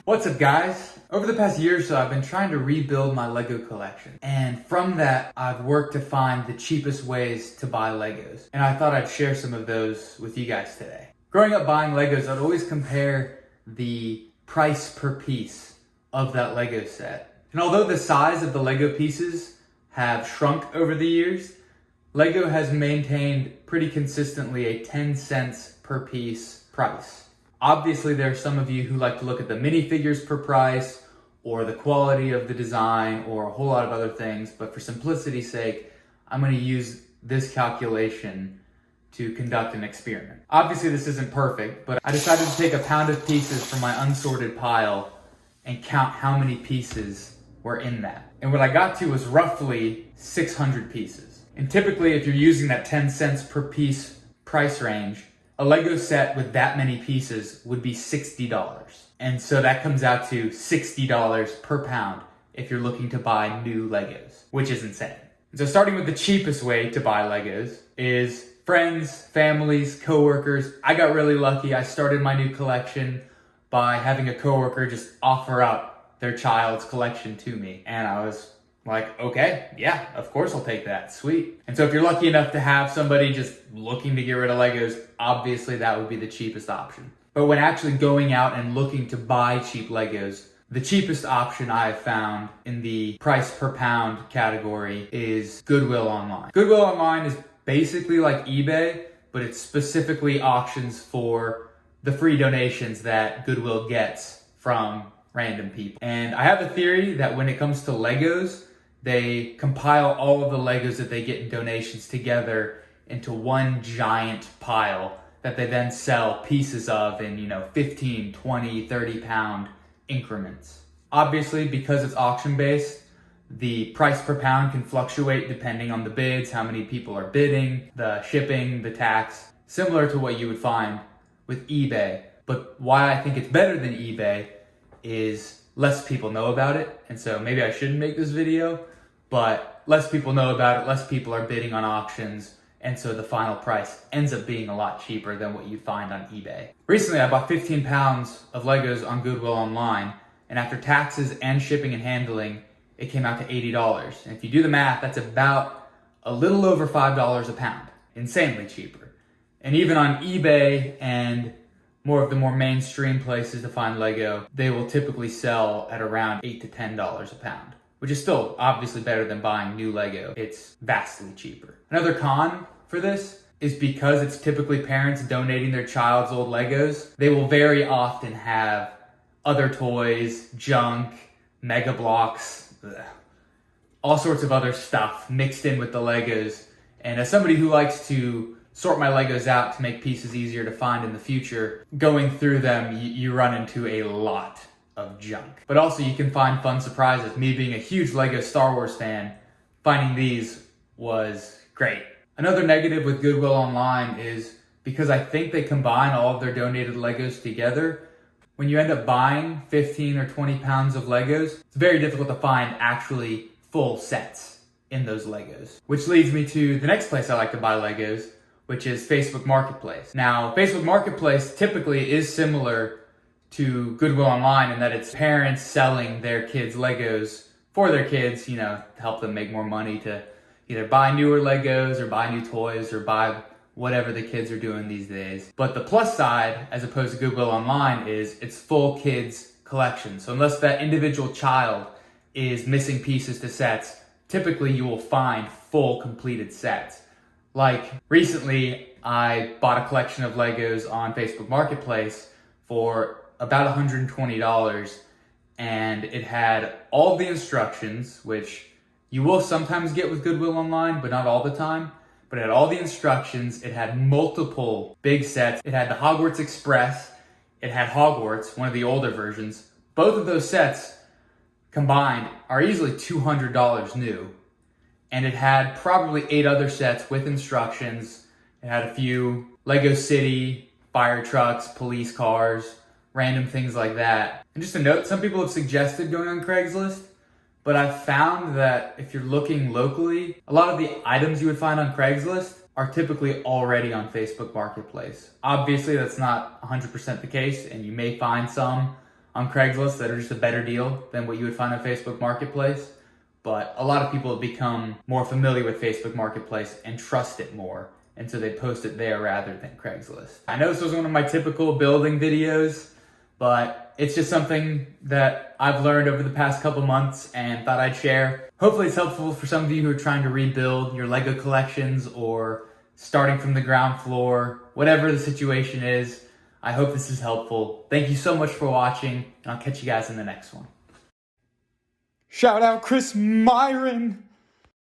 What's up, guys? Over the past year or so, I've been trying to rebuild my Lego collection. And from that, I've worked to find the cheapest ways to buy Legos. And I thought I'd share some of those with you guys today. Growing up buying Legos, I'd always compare the price per piece of that Lego set. And although the size of the Lego pieces have shrunk over the years, Lego has maintained pretty consistently a 10 cents per piece price. Obviously, there are some of you who like to look at the minifigures per price or the quality of the design or a whole lot of other things, but for simplicity's sake, I'm going to use this calculation to conduct an experiment. Obviously, this isn't perfect, but I decided to take a pound of pieces from my unsorted pile and count how many pieces were in that. And what I got to was roughly 600 pieces. And typically, if you're using that 10 cents per piece price range, a Lego set with that many pieces would be $60. And so that comes out to $60 per pound if you're looking to buy new Legos, which is insane. So starting with the cheapest way to buy Legos is friends, families, coworkers. I got really lucky. I started my new collection by having a coworker just offer up their child's collection to me. And I was like, okay, yeah, of course I'll take that, sweet. And so if you're lucky enough to have somebody just looking to get rid of Legos, obviously that would be the cheapest option. But when actually going out and looking to buy cheap Legos, the cheapest option I have found in the price per pound category is Goodwill Online. Goodwill Online is basically like eBay, but it's specifically auctions for the free donations that Goodwill gets from random people. And I have a theory that when it comes to Legos, they compile all of the Legos that they get in donations together into one giant pile that they then sell pieces of in, 15, 20, 30 pound increments. Obviously, because it's auction based, the price per pound can fluctuate depending on the bids, how many people are bidding, the shipping, the tax, similar to what you would find with eBay. But why I think it's better than eBay is less people know about it. And so maybe I shouldn't make this video, but less people know about it, less people are bidding on auctions. And so the final price ends up being a lot cheaper than what you'd find on eBay. Recently, I bought 15 pounds of Legos on Goodwill Online. And after taxes and shipping and handling, it came out to $80. And if you do the math, that's about a little over $5 a pound. Insanely cheaper. And even on eBay and more of the more mainstream places to find Lego, they will typically sell at around $8 to $10 a pound, which is still obviously better than buying new Lego. It's vastly cheaper. Another con for this is because it's typically parents donating their child's old Legos, they will very often have other toys, junk, Mega Bloks, all sorts of other stuff mixed in with the Legos. And as somebody who likes to sort my Legos out to make pieces easier to find in the future, going through them, you run into a lot of junk. But also you can find fun surprises. Me being a huge Lego Star Wars fan, finding these was great. Another negative with Goodwill Online is because I think they combine all of their donated Legos together, when you end up buying 15 or 20 pounds of Legos, it's very difficult to find actually full sets in those Legos. Which leads me to the next place I like to buy Legos, which is Facebook Marketplace. Now, Facebook Marketplace typically is similar to Goodwill Online in that it's parents selling their kids' Legos for their kids, to help them make more money to either buy newer Legos or buy new toys or buy whatever the kids are doing these days. But the plus side, as opposed to Goodwill Online, is it's full kids collection. So unless that individual child is missing pieces to sets, typically you will find full completed sets. Like recently, I bought a collection of Legos on Facebook Marketplace for about $120, and it had all the instructions, which you will sometimes get with Goodwill Online, but not all the time. But it had all the instructions, it had multiple big sets, it had the Hogwarts Express, it had Hogwarts, one of the older versions. Both of those sets combined are easily $200 new. And it had probably 8 other sets with instructions. It had a few Lego City, fire trucks, police cars, random things like that. And just a note, some people have suggested going on Craigslist, but I've found that if you're looking locally, a lot of the items you would find on Craigslist are typically already on Facebook Marketplace. Obviously, that's not 100% the case, and you may find some on Craigslist that are just a better deal than what you would find on Facebook Marketplace. But a lot of people have become more familiar with Facebook Marketplace and trust it more. And so they post it there rather than Craigslist. I know this was one of my typical building videos, but it's just something that I've learned over the past couple months and thought I'd share. Hopefully it's helpful for some of you who are trying to rebuild your Lego collections or starting from the ground floor, whatever the situation is. I hope this is helpful. Thank you so much for watching, and I'll catch you guys in the next one. Shout out Chris Myron!